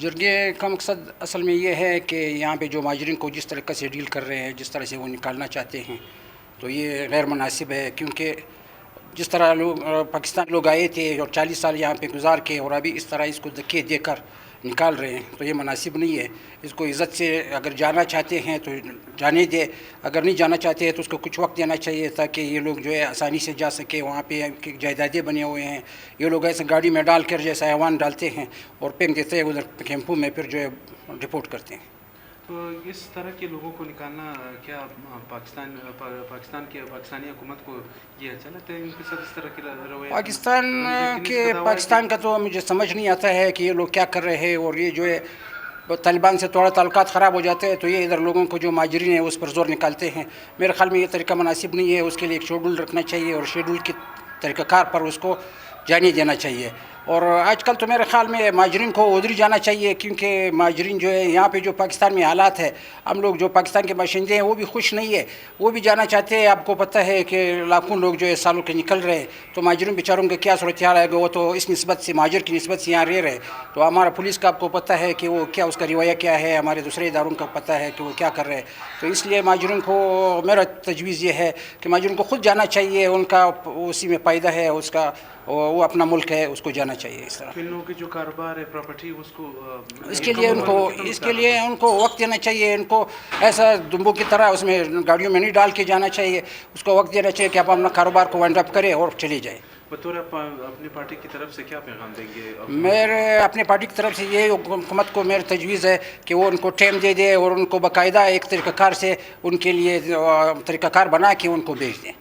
جرگے کا مقصد اصل میں یہ ہے کہ یہاں پہ جو مہاجرین کو جس طریقے سے ڈیل کر رہے ہیں، جس طرح سے وہ نکالنا چاہتے ہیں، تو یہ غیر مناسب ہے، کیونکہ جس طرح لوگ پاکستان لوگ آئے تھے اور 40 سال یہاں پہ گزار کے، اور ابھی اس طرح اس کو دھکے دے کر نکال رہے ہیں، تو یہ مناسب نہیں ہے۔ اس کو عزت سے اگر جانا چاہتے ہیں تو جانے دے، اگر نہیں جانا چاہتے ہیں تو اس کو کچھ وقت دینا چاہیے تاکہ یہ لوگ جو ہے آسانی سے جا سکے۔ وہاں پہ جائیدادیں بنے ہوئے ہیں، یہ لوگ ایسے گاڑی میں ڈال کر جیسے حیوان ڈالتے ہیں اور پھینک دیتے ہیں ادھر کیمپوں میں، پھر جو ہے رپورٹ کرتے ہیں۔ تو اس طرح کے لوگوں کو نکالنا کیا پاکستانی حکومت کو یہ اچھا لگتا ہے ان کے ساتھ اس طرح کے رویہ؟ پاکستان کا تو مجھے سمجھ نہیں آتا ہے کہ یہ لوگ کیا کر رہے ہیں، اور یہ جو ہے طالبان سے تھوڑا تعلقات خراب ہو جاتے ہیں تو یہ ادھر لوگوں کو جو مہاجرین ہیں اس پر زور نکالتے ہیں۔ میرے خیال میں یہ طریقہ مناسب نہیں ہے، اس کے لیے ایک شیڈول رکھنا چاہیے اور شیڈول کے طریقہ کار پر اس کو جانے دینا چاہیے۔ اور آج کل تو میرے خیال میں مہاجرین کو ادھر ہی جانا چاہیے، کیونکہ مہاجرین جو ہے یہاں پہ جو پاکستان میں حالات ہے، ہم لوگ جو پاکستان کے باشندے ہیں وہ بھی خوش نہیں ہے، وہ بھی جانا چاہتے ہیں۔ آپ کو پتہ ہے کہ لاکھوں لوگ جو ہے سالوں کے نکل رہے ہیں، تو مہاجرین بیچاروں کے کیا صورتحال ہے، وہ تو اس نسبت سے مہاجر کی نسبت سے یہاں رہ رہے۔ تو ہمارا پولیس کا آپ کو پتہ ہے کہ وہ کیا اس کا رویہ کیا ہے، ہمارے دوسرے اداروں کا پتہ ہے کہ وہ کیا کر رہے ہیں۔ تو اس لیے مہاجرین کو میرا تجویز یہ ہے کہ مہاجرین کو خود جانا چاہیے، ان کا اسی میں فائدہ ہے، اس کا وہ اپنا ملک ہے، اس کو جانا چاہیے۔ اس طرح ان لوگوں کے جو کاروبار ہے پراپرٹی اس کے لیے ان کو وقت دینا چاہیے، ان کو ایسا دمبو کی طرح اس میں گاڑیوں میں نہیں ڈال کے جانا چاہیے، اس کو وقت دینا چاہیے کہ آپ اپنا کاروبار کو وائنڈ اپ کریں اور چلے جائیں۔ بطور اپنی پارٹی کی طرف سے کیا پیغام دیں گے؟ میرے اپنے پارٹی کی طرف سے یہ حکومت کو میرا تجویز ہے کہ وہ ان کو ٹائم دے دے اور ان کو باقاعدہ ایک طریقہ کار سے ان کے لیے طریقہ کار بنا کے ان کو بھیج دیں۔